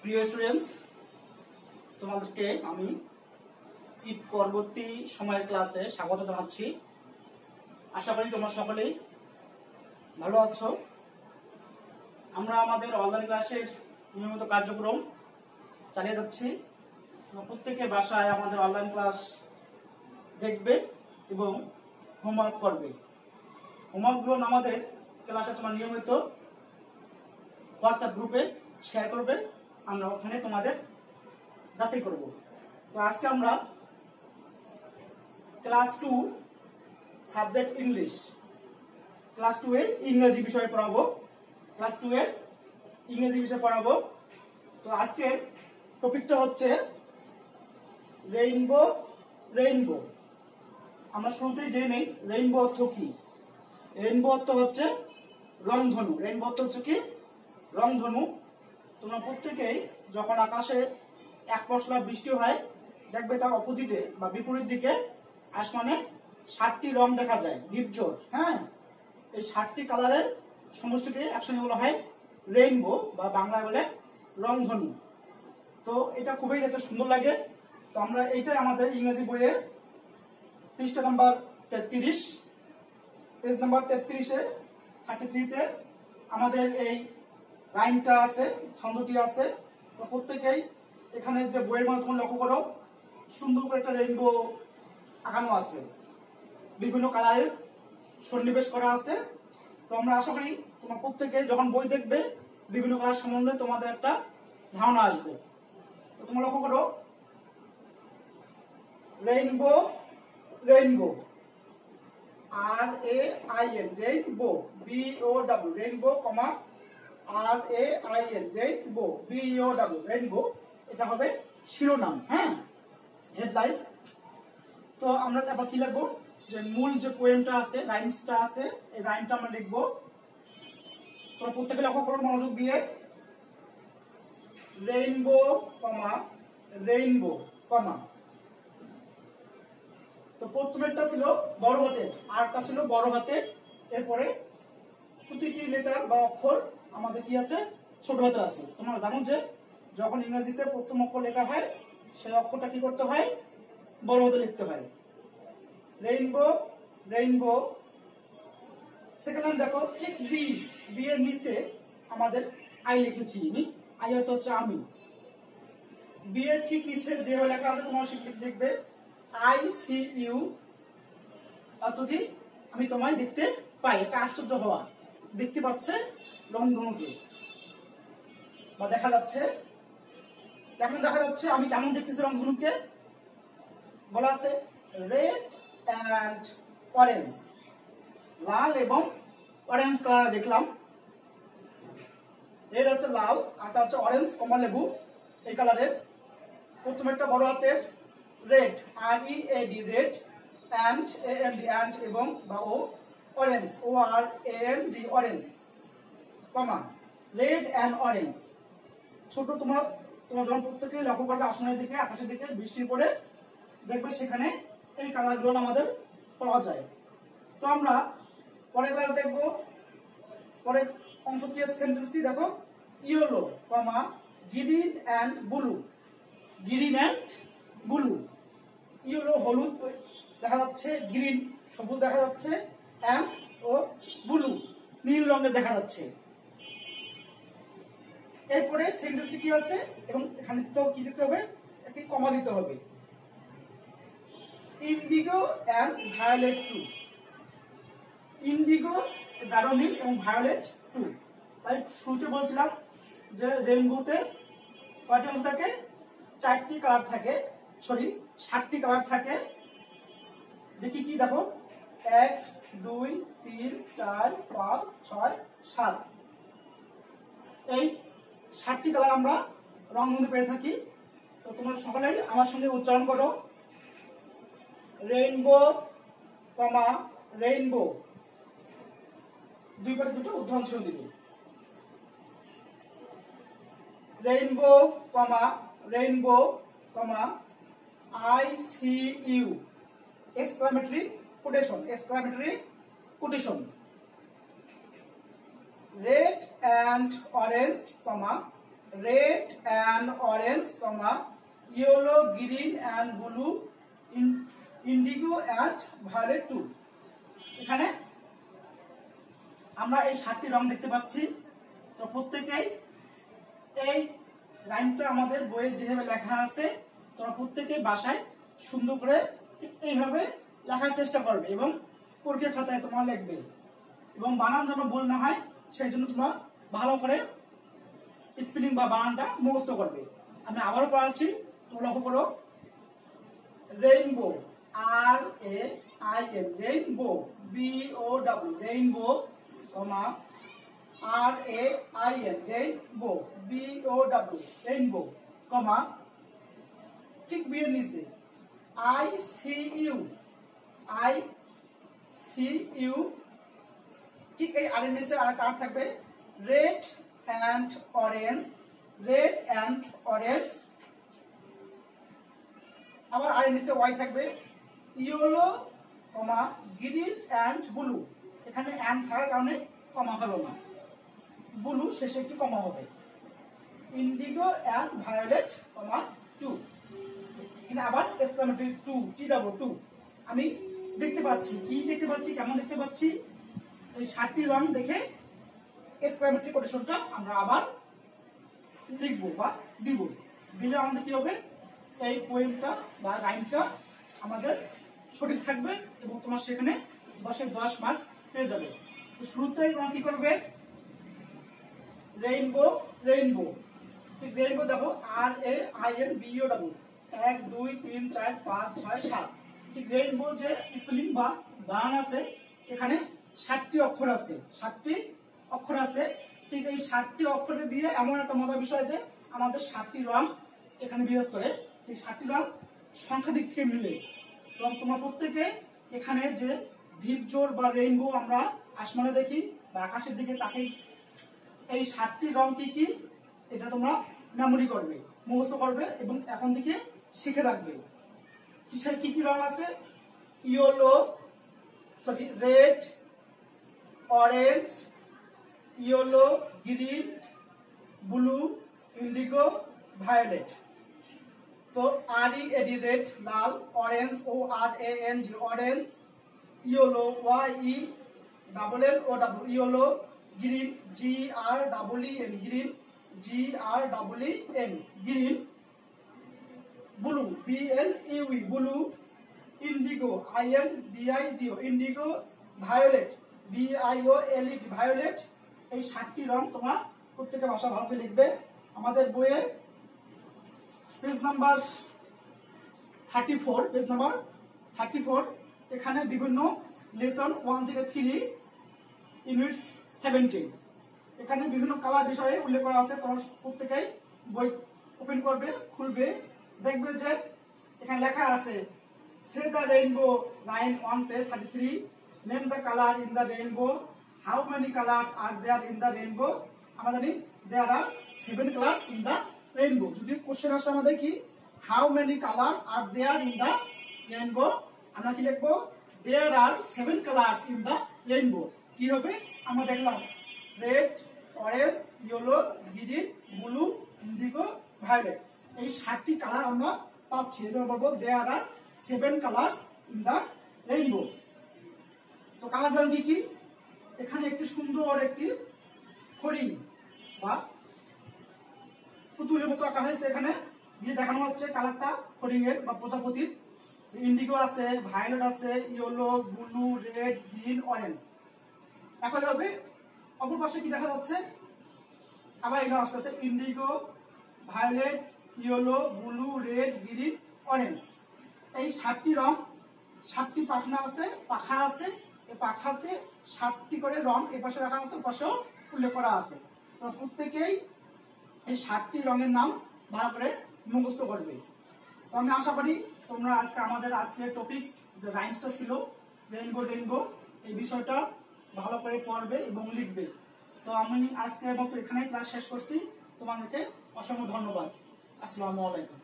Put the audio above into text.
প্রিয় স্টুডেন্টস, তোমাদেরকে আমি ঈদ পরবর্তী সময়ের ক্লাসে স্বাগত জানাচ্ছি। আশা করি তোমরা সকলেই ভালো আছো। আমরা আমাদের অনলাইন ক্লাসের নিয়মিত কার্যক্রম চালিয়ে যাচ্ছি। প্রত্যেকে বাসায় আমাদের অনলাইন ক্লাস দেখবে এবং হোমওয়ার্ক করবে। হোমওয়ার্কগুলো আমাদের ক্লাসে তোমার নিয়মিত হোয়াটসঅ্যাপ গ্রুপে শেয়ার করবে, আমরা ওখানে তোমাদের যাচাই করব। তো আজকে আমরা ক্লাস 2 সাবজেক্ট ইংলিশ, ক্লাস 2 এর ইংরেজি বিষয় পড়াবো। ক্লাস 2 এর ইংরেজি বিষয় পড়াবো। তো আজকের টপিকটা হচ্ছে রেইনবো। রেইনবো আমরা শুরুতেই জেনে নেই রেইনবো অর্থ কি। রেইনবো অর্থ হচ্ছে রংধনু। রেইনবো অর্থ হচ্ছে কি? রংধনু। তোমরা প্রত্যেকেই যখন আকাশে এক পশলা বৃষ্টি হয় দেখবে তার অপোজিটে বা বিপরীত দিকে আসমানে 7টি রং দেখা যায়, বিপজোড়। হ্যাঁ, এই 7টি কালারের সমষ্টিকে একসঙ্গে বলা হয় রেইনবো বা বাংলায় বলে রংধনু। তো এটা খুবই দেখতে সুন্দর লাগে। তো আমরা এইটাই আমাদের ইংরেজি বইয়ে পৃষ্ঠা নাম্বার 33, পেজ নাম্বার 33-এ 33-তে আমাদের এই রাইমটা আছে, ছন্দটি আছে। তো প্রত্যেকেই এখানে যে বইয়ের মধ্যে তুমি লক্ষ্য করো, সুন্দর করে একটা রেইনবো আঁকানো আছে, বিভিন্ন কালারের সন্নিবেশ করা আছে। তো আমরা আশা করি তোমরা প্রত্যেকে যখন বই দেখবে বিভিন্ন কালার সম্বন্ধে তোমাদের একটা ধারণা আসবে। তো তোমরা লক্ষ্য করো, rainbow, rainbow, RAIN, rainbow, BOW, rainbow, comma RAIN, rainbow, BOW, rainbow. এটা হবে শিরোনাম, হ্যাঁ, হেডলাইন। তো আমরা তারপর কি লিখবো, যে মূল যে পোয়েমটা আছে, রাইমসটা আছে, এই রাইমটা আমরা লিখবো। তোমরা প্রত্যেকে লক্ষ্য করো মনোযোগ দিয়ে, রেইনবো, কমা রেইনবো, কমা। তো প্রথমেরটা ছিল বড় হাতের, আরটা ছিল বড় হাতের। এরপরে প্রতিটি লেটার বা অক্ষর আমাদের কি আছে, ছোট হাতের আছে। তোমরা জানো যে যখন ইংরেজিতে প্রথম অক্ষর লেখা হয় সেই অক্ষরটা কি করতে হয়, বড় হাতে লিখতে হয়। Rainbow, rainbow. সেকেন্ড লাইন দেখো, ঠিক বি এর নিচে আমাদের আই লিখেছি আমি। আই হচ্ছে আমি। বি এর ঠিক নিচে যে লেখা আছে তোমার শিক্ষক দেখবে ICU, অর্থ কি আমি তোমায় দেখতে পাই। এটা আশ্চর্য হওয়া, দেখতে পাচ্ছে রংধনুকে বা দেখা যাচ্ছে। কেমন দেখা যাচ্ছে, আমি কেমন দেখতেছি রংধনুকে? বলা আছে রেড অ্যান্ড অরেঞ্জ, লাল এবং অরেঞ্জ কালার দেখলাম। রেড হচ্ছে লাল, আরটা হচ্ছে অরেঞ্জ কমলা লেবু, এই কালারের। প্রথমে একটা বড় হাতের red, READ, red, and AND, and, এবং বা ও, orange, ORANG, orange, comma red and orange. ছোট তোমার যখন প্রত্যেকেই লক্ষ্য করবে আসমানের দিকে, আকাশের দিকে বৃষ্টি পড়ে দেখবে সেখানে এই কালারগুলো আমাদের পাওয়া যায়। তো আমরা পরের ক্লাস দেখবো। পরের অংশ কি আছে, সেন্টেন্সটি দেখো, yellow, comma green and blue, green and blue. Yellow হলুদ দেখা যাচ্ছে, গ্রিন সবুজ দেখা যাচ্ছে, অ্যান্ড ও ব্লু নীল রঙের দেখা যাচ্ছে। এরপরে সেন্টেন্সটি কি আছে, এবং এখানে তো কি দিতে হবে, একটি কমা দিতে হবে। Indigo and violet too, indigo গাঢ় নীল এবং ভায়োলেট টু। তাই শুরুতে বলছিলাম যে রেইনবোতে কয়টি অংশ থাকে, 4টি কালার থাকে, 7টি কালার থাকে। যে কি কি দেখো, 1, 2, 3, 4, 5, 6, 7, এই 7টি কালার আমরা রংধনু পেয়ে থাকি। তো তোমরা সকলেই আমার সঙ্গে উচ্চারণ করো, রেইনবো, কমা রেইনবো। দুই পাশে দুটো উদাহরণ চিহ্ন দিবে। Rainbow, comma rainbow, comma ICU, exclamatory quotation, exclamatory quotation. Red and orange, comma red and orange, yellow, green and blue, indigo and violet too। এখানে আমরা এই 7টি রং দেখতে পাচ্ছি। তো প্রত্যেকই এই লাইনটা আমাদের বইয়ে যেভাবে লেখা আছে তোমরা প্রত্যেকেই বাসায় সুন্দর করে এইভাবে লেখার চেষ্টা করবে এবং পরীক্ষা খাতায় তোমরা লিখবে এবং বানান যেন ভুল না হয় সেই জন্য তোমরা ভালো করে স্পেলিং বা বানানটা মুখস্থ করবে। আমি আবারও পড়াচ্ছি, তোমরা লক্ষ্য করো। Rainbow, RAIN, rainbow, BOW, rainbow, RAIN, rainbow, BOW, rainbow, ঠিক বিয়ের নিচে ICU, ঠিক এই আর এর নিচে আরেকটা আর থাকবে, red and orange, red and orange, আবার আর এর নিচে ওয়াই থাকবে, ইয়েলো, গ্রিন অ্যান্ড ব্লু। এখানে অ্যান্ড থাকার কারণে কমা হলো না, ব্লু শেষে একটি কমা হবে, ইন্ডিগো অ্যান্ড ভায়োলেট, 2। এখানে আবার এক্সক্লামেটরি 2, TW2। আমি দেখতে পাচ্ছি, কি দেখতে পাচ্ছি, কেমন দেখতে পাচ্ছি, এই 7টি রং দেখে এক্সক্লামেটরি কোটেশনটা আমরা আবার লিখবো বা দিব। দিলে আমাদের কি হবে, এই পোয়েমটা বা লাইনটা আমাদের সঠিক থাকবে এবং তোমার সেখানে 10-এ 10 মার্কস পেয়ে যাবে। তো শুরুতেই তোমরা কি করবে, রেইনবো, রেইনবো, ঠিক রেইনবো দেখো, RAINBOW, 1 2 3 4 5 6 7। ঠিক রেইনবো যে স্পেলিং বা বানান আছে এখানে 7টি অক্ষর আছে, 7টি অক্ষর আছে। ঠিক এই 7টি অক্ষরে দিয়ে এমন একটা মজার বিষয় যে আমাদের 7টি রং এখানে বিরাজ করে। ঠিক 7টি রং সংখ্যা দিক থেকে মিলে। তো তোমরা প্রত্যেকে এখানে যে ভিপজোর বা রেইনবো আমরা আসমানে দেখি বা আকাশের দিকে তাকাই, এই 7টি রং কি কি এটা তোমরা মেমোরি করবে, মুখস্থ করবে এবং এখন থেকে শিখে রাখবে। কিসের কি কি রং আছে, red, orange, yellow, green, blue, indigo, violet. তো RED রেড, লাল, orange, ORANG orange, yellow, YELLOW yellow, green, GREEN green, GREEN green, blue, BLUE blue, indigo, INDIGO indigo, violet, VIOLET violet. এই 7টি রং তোমরা প্রত্যেকটা ভাষা ভালো করে লিখবে। আমাদের বইয়ে পেজ নাম্বার 34, এখানে বিভিন্ন লেসন 1 থেকে 3, ইউনিটস 17, এখানে বিভিন্ন কালার বিষয়ে উল্লেখ করা আছে। তোমরা প্রত্যেকেই বই ওপেন করবে, খুলবে, দেখবে যে এখানে লেখা আছে, say the rainbow, line 1 page 33, name the colour in the rainbow, how many colours are there in the rainbow. আমরা জানি there are 7 colours in the rainbow. যদি কোশ্চেন আসে আমাদের কি, how many colours are there in the rainbow, আমরা কি লিখবো, there are 7 colours in the rainbow. কি হবে, আমরা দেখলাম red, orange, yellow, green, blue, indigo, violet. এই 7টি কালার আমরা পাচ্ছি। এজন্য বলবো দেয়ার are 7 colours in the rainbow. তো কালারগুলো কি কি, এখানে একটি সুন্দর একটি হরিণ বা পুতুলের মতো আঁকা হয়েছে, এখানে দিয়ে দেখানো হচ্ছে কালারটা হরিণের বা প্রজাপতির। ইন্ডিগো আছে, ভায়োলেট আছে, yellow, blue, red, green, orange. একইভাবে অপর পাশে কি দেখা যাচ্ছে, আবার এখানে আসতে আছে indigo, violet, yellow, blue, red, green, orange. এই 7টি রং, 7টি পাখা আছে, এই পাখাতে 7টি করে রং এই পাশে রাখা আছে, পাশেও উল্লেখ করা আছে। তো প্রত্যেকেই এই 7টি রঙের নাম ভালো করে মুখস্থ করবে। তো আমি আশা করি তোমরা আমাদের আজকের টপিকস যে রাইমসটা ছিল রেইনবো, এই বিষয়টা ভালো করে পড়বে এবং লিখবে। তো আমি আজকের মতো এখানেই ক্লাস শেষ করছি। তোমাদেরকে অসংখ্য ধন্যবাদ। আসসালামু আলাইকুম।